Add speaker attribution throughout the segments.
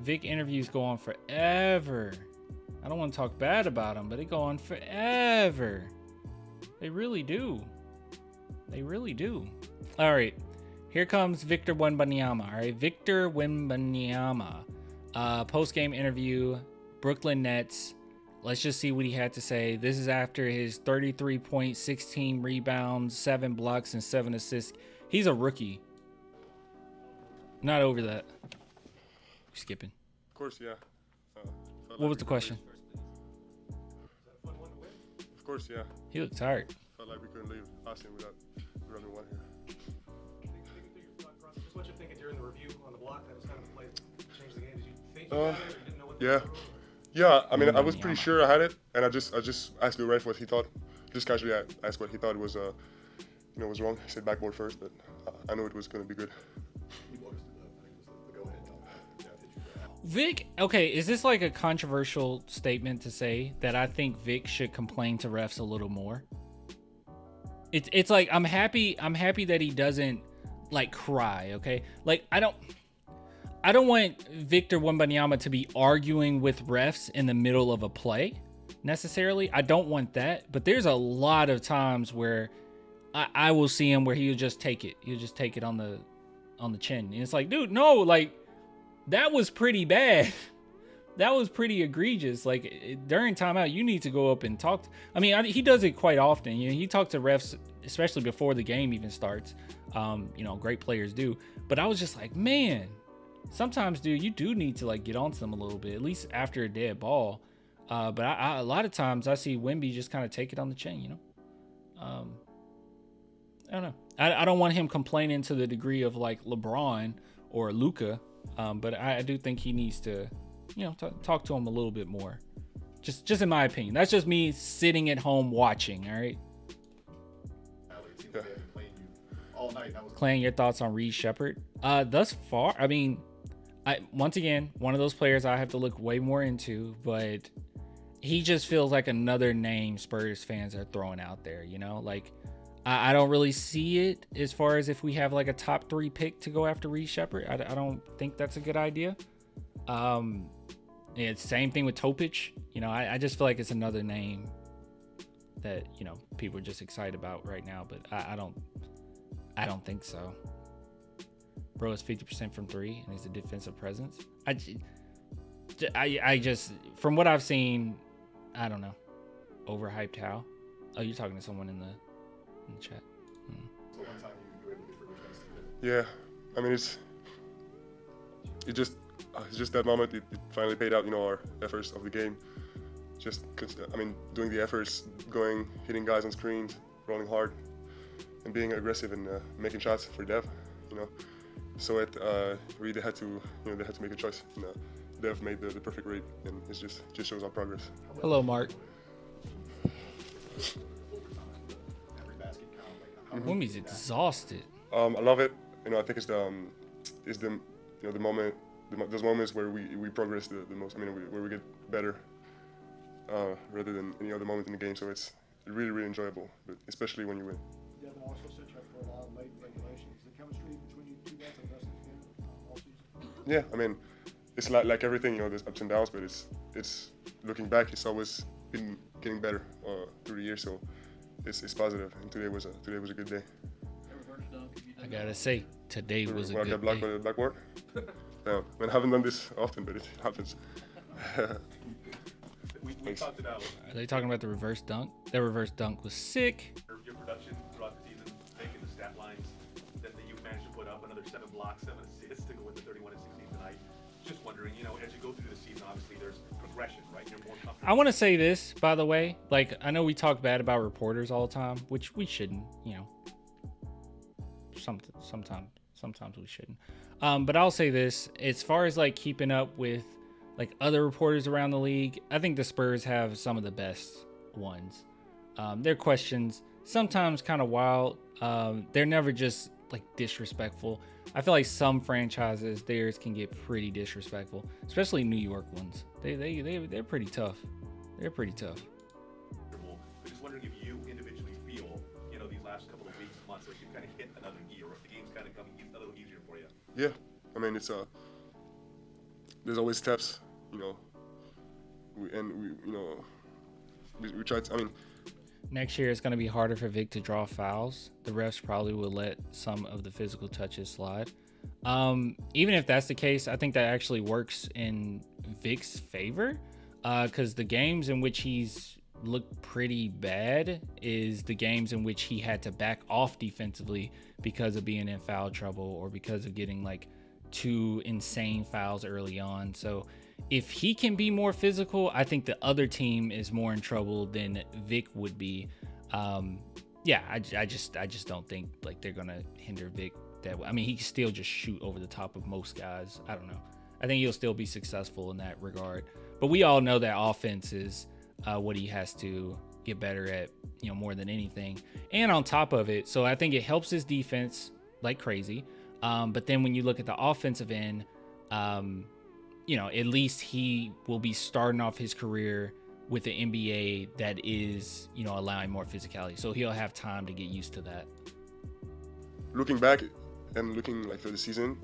Speaker 1: Vic interviews go on forever. I don't want to talk bad about them, but they go on forever. They really do. They really do. All right. Here comes Victor Wembanyama. All right. Victor Wembanyama. Post-game interview, Brooklyn Nets. Let's just see what he had to say. This is after his 33 points, 16 rebounds, 7 blocks, and 7 assists. He's a rookie. Not over that. Skipping.
Speaker 2: Of course, yeah.
Speaker 1: What was the question?
Speaker 2: Of course, yeah.
Speaker 1: He looked tired.
Speaker 2: Felt like we couldn't leave Austin without running one here.
Speaker 3: Just what you're thinking during the review on the block, that was kind of the play that changed the game. Did you think you had it, or you didn't know what
Speaker 2: Yeah. Yeah, I mean, I was pretty sure I had it, and I just asked the ref what he thought. Just casually asked what he thought was, was wrong. He said backboard first, but I knew it was going to be good.
Speaker 1: Vic, okay, is this like a controversial statement to say that I think Vic should complain to refs a little more? It's like I'm happy that he doesn't like cry, okay? Like I don't want Victor Wembanyama to be arguing with refs in the middle of a play necessarily. I don't want that, but there's a lot of times where I will see him where he'll just take it. He'll just take it on the chin. And it's like, dude, no, like that was pretty bad. That was pretty egregious. Like during timeout, you need to go up and talk. He does it quite often. You know, he talks to refs, especially before the game even starts. Great players do. But I was just like, man, sometimes, dude, you do need to like get onto them a little bit, at least after a dead ball. But a lot of times I see Wemby just kind of take it on the chin, you know. I don't know. I don't want him complaining to the degree of like LeBron or Luka. But I do think he needs to, talk to him a little bit more. Just in my opinion. That's just me sitting at home watching, all right? Clan, your thoughts on Reed Shepherd? Thus far, once again, one of those players I have to look way more into, but he just feels like another name Spurs fans are throwing out there, you know? Like, I don't really see it as far as if we have like a top 3 pick to go after Reed Shepherd. I don't think that's a good idea. It's the same thing with Topic. I just feel like it's another name that, people are just excited about right now, but I don't think so. Bro is 50% from 3 and he's a defensive presence. I just, from what I've seen, I don't know. Overhyped how? Oh, you're talking to someone in the chat.
Speaker 2: Yeah, it's just that moment. It finally paid out. Our efforts of the game. Doing the efforts, going, hitting guys on screens, rolling hard, and being aggressive and making shots for Dev. So they had to make a choice. And, Dev made the perfect read, and it just shows our progress.
Speaker 1: Hello, Mark. Wemby's exhausted.
Speaker 2: I love it. I think it's the moment, those moments where we progress the most. Where we get better, rather than any other moment in the game. So it's really, really enjoyable, but especially when you win.
Speaker 4: Devin also set you up for a lot of late regulations. The chemistry between you two guys are the best all season.
Speaker 2: Yeah, it's like everything. There's ups and downs, but it's looking back, it's always been getting better through the year. So. It's positive, and today was a good day.
Speaker 1: I gotta say, today was a good day.
Speaker 2: Blocked by the backboard? Yeah, I haven't done this often, but it happens.
Speaker 3: we talked about.
Speaker 1: Are they talking about the reverse dunk? That reverse dunk was sick.
Speaker 3: Your production throughout the season, making the stat lines that you managed to put up, another 7 blocks, 7 assists to go with the 31-16 tonight. Just wondering, as you go through the season, obviously there's progression, right? You're more comfortable.
Speaker 1: I want to say this, by the way. Like, I know we talk bad about reporters all the time, which we shouldn't, Sometimes we shouldn't. But I'll say this, as far as like keeping up with like other reporters around the league, I think the Spurs have some of the best ones. Their questions sometimes kind of wild. They're never just like disrespectful. I feel like some franchises, theirs can get pretty disrespectful, especially New York ones. They're pretty tough. They're pretty tough.
Speaker 3: I'm just wondering if you individually feel, these last couple of weeks, months, like you've kind of hit another gear, or if the game's kind of coming a little easier for you.
Speaker 2: Yeah, there's always steps, we try to, I mean,
Speaker 1: Next year, it's going to be harder for Vic to draw fouls. The refs probably will let some of the physical touches slide. Even if that's the case, I think that actually works in Vic's favor, because the games in which he's looked pretty bad is the games in which he had to back off defensively because of being in foul trouble or because of getting like 2 insane fouls early on. So if he can be more physical, I think the other team is more in trouble than Vic would be. I just don't think like they're gonna hinder Vic that way. I mean, he can still just shoot over the top of most guys. I don't know. I think he'll still be successful in that regard. But we all know that offense is what he has to get better at, more than anything. And on top of it, so I think it helps his defense like crazy. But then when you look at the offensive end, at least he will be starting off his career with an NBA that is, allowing more physicality. So he'll have time to get used to that.
Speaker 2: Looking back and looking like through the season,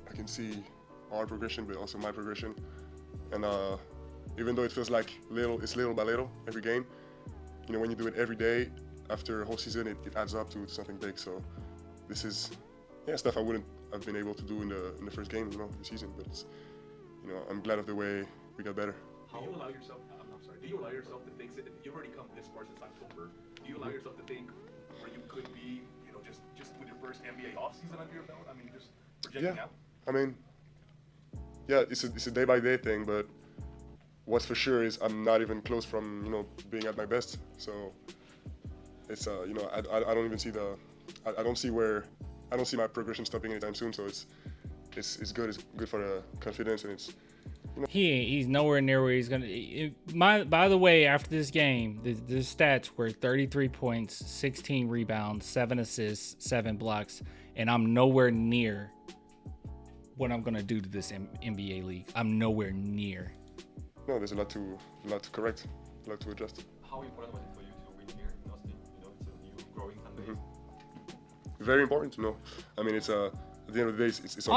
Speaker 2: I can see our progression, but also my progression. And even though it feels like it's little by little every game, when you do it every day after a whole season, it adds up to something big. So this is stuff I wouldn't have been able to do in the first game, the season. But it's, I'm glad of the way we got better.
Speaker 3: Do you allow yourself? I'm sorry. Do you allow yourself to think? You've already come this far since October. Do you allow yourself to think where you could be? Just with your first NBA offseason under your belt. I mean, just projecting out.
Speaker 2: I mean, it's a day by day thing, but what's for sure is I'm not even close from being at my best. So it's I don't even see I don't see my progression stopping anytime soon. So it's good. It's good for the confidence, and it's
Speaker 1: He's nowhere near where he's gonna. By the way, after this game, the stats were 33 points, 16 rebounds, 7 assists, 7 blocks, and I'm nowhere near what I'm gonna do to this NBA league. I'm nowhere near.
Speaker 2: No, there's a lot to correct, a lot to adjust.
Speaker 5: How important was it for you to win here in Austin? It's a new growing fan base.
Speaker 2: Very important to know. I mean, it's at the end of the day, it's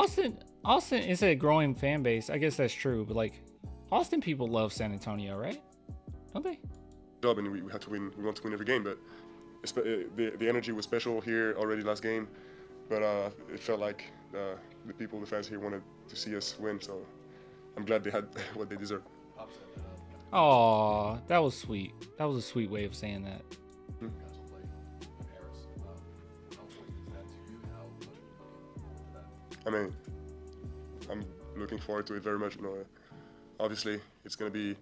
Speaker 1: Austin is a growing fan base. I guess that's true, but like Austin people love San Antonio, right? Don't they?
Speaker 2: Job, and we have to win. We want to win every game, but the energy was special here already last game. But it felt like the fans here wanted to see us win. So I'm glad they had what they deserved.
Speaker 1: Oh, that was sweet. That was a sweet way of saying that.
Speaker 2: I mean, I'm looking forward to it very much. Obviously, it's going to be.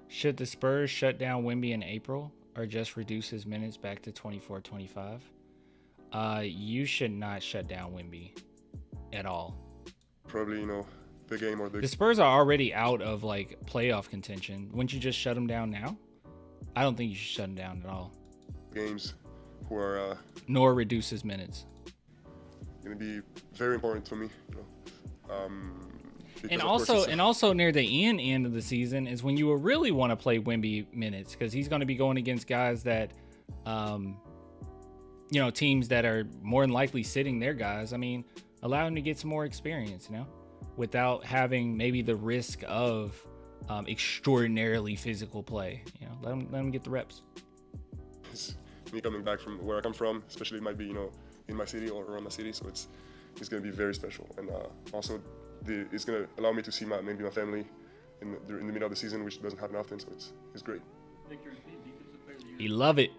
Speaker 1: Should the Spurs shut down Wemby in April or just reduce his minutes back to 24-25? You should not shut down Wemby at all.
Speaker 2: Probably, the game or
Speaker 1: the Spurs are already out of like playoff contention. Wouldn't you just shut him down now? I don't think you should shut him down at all.
Speaker 2: Games who are
Speaker 1: nor reduce his minutes.
Speaker 2: Going to be very important for me.
Speaker 1: And also near the end of the season is when you will really want to play Wemby minutes, because he's going to be going against guys that, teams that are more than likely sitting their guys. I mean, allow him to get some more experience, without having maybe the risk of extraordinarily physical play. Let him get the reps.
Speaker 2: It's me coming back from where I come from, especially it might be in my city or around my city, so it's going to be very special. And also it's going to allow me to see my family in the middle of the season, which doesn't happen often. So it's great.
Speaker 1: He love it.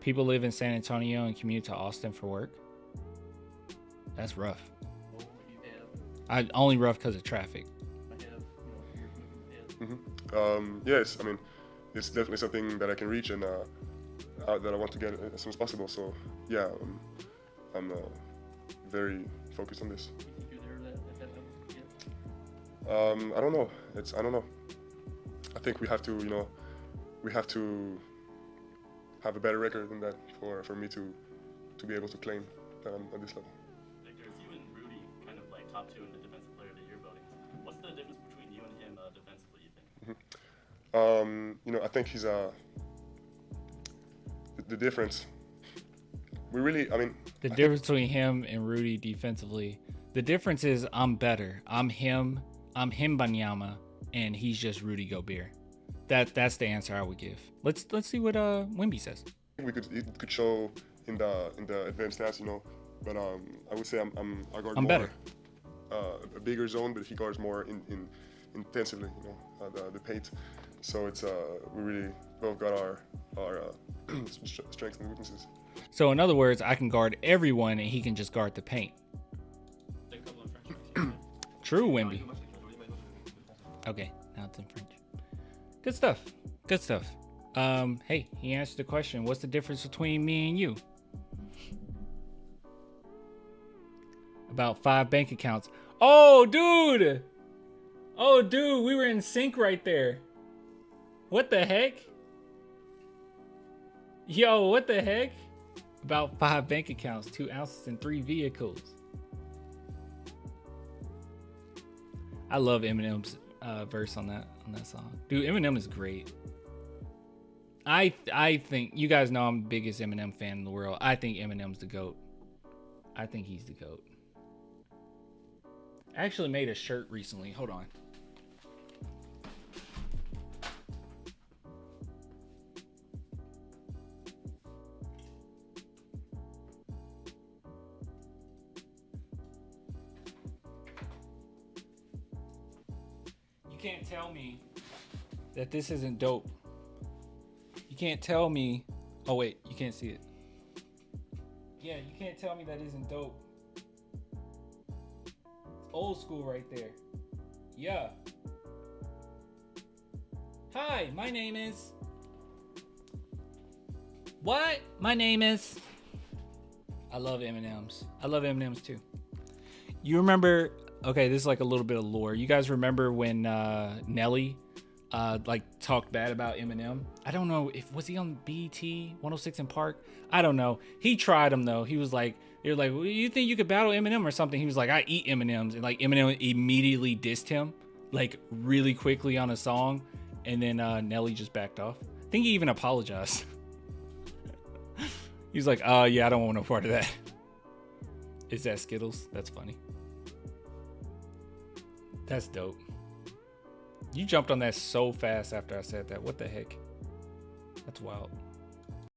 Speaker 1: People live in San Antonio and commute to Austin for work. That's rough. Only rough because of traffic.
Speaker 2: Yes, I mean, it's definitely something that I can reach and that I want to get as soon as possible. So yeah, I'm very focused on this. I don't know. I don't know. I think we have to, have a better record than that for me to be able to claim that I'm at this level.
Speaker 6: Victor, it's you and Rudy kind of like top 2 in the defensive player of the year voting. What's the difference between you and him defensively, you think?
Speaker 2: I think he's the difference. The difference
Speaker 1: between him and Rudy defensively. The difference is I'm better. I'm him. I'm Wembanyama, and he's just Rudy Gobert. That's the answer I would give. Let's see what Wemby says.
Speaker 2: It could show in the advanced stats, you know. But I would say I guard
Speaker 1: I'm
Speaker 2: more,
Speaker 1: better.
Speaker 2: A bigger zone, but he guards more intensively, you know, the paint. So it's we really both got our strengths and weaknesses.
Speaker 1: So in other words, I can guard everyone, and he can just guard the paint. True, Wemby. Okay, now it's in French. Good stuff. Good stuff. Hey, he answered the question. What's the difference between me and you? About 5 bank accounts. Oh, dude. Oh, dude, we were in sync right there. What the heck? Yo, what the heck? About 5 bank accounts, 2 ounces, and 3 vehicles. I love Eminem's verse on that song. Dude, Eminem is great. I think you guys know I'm the biggest Eminem fan in the world. I think Eminem's the GOAT. I think he's the GOAT. I actually made a shirt recently. Hold on. You can't tell me that this isn't dope. You can't tell me. Oh wait, you can't see it. Yeah, you can't tell me that isn't dope. It's old school right there. Yeah. Hi, my name is. What? My name is. I love M&Ms. I love M&Ms too. You remember? Okay, this is like a little bit of lore. You guys remember when Nelly like talked bad about Eminem? I don't know if was he on BT 106 in Park. I don't know. He tried him though. He was like, they're like, well, you think you could battle Eminem or something? He was like, I eat M&Ms, and like Eminem immediately dissed him like really quickly on a song, and then Nelly just backed off. I think he even apologized. He was like, yeah, I don't want no part of that. Is that Skittles? That's funny. That's dope. You jumped on that so fast after I said that. What the heck? That's wild.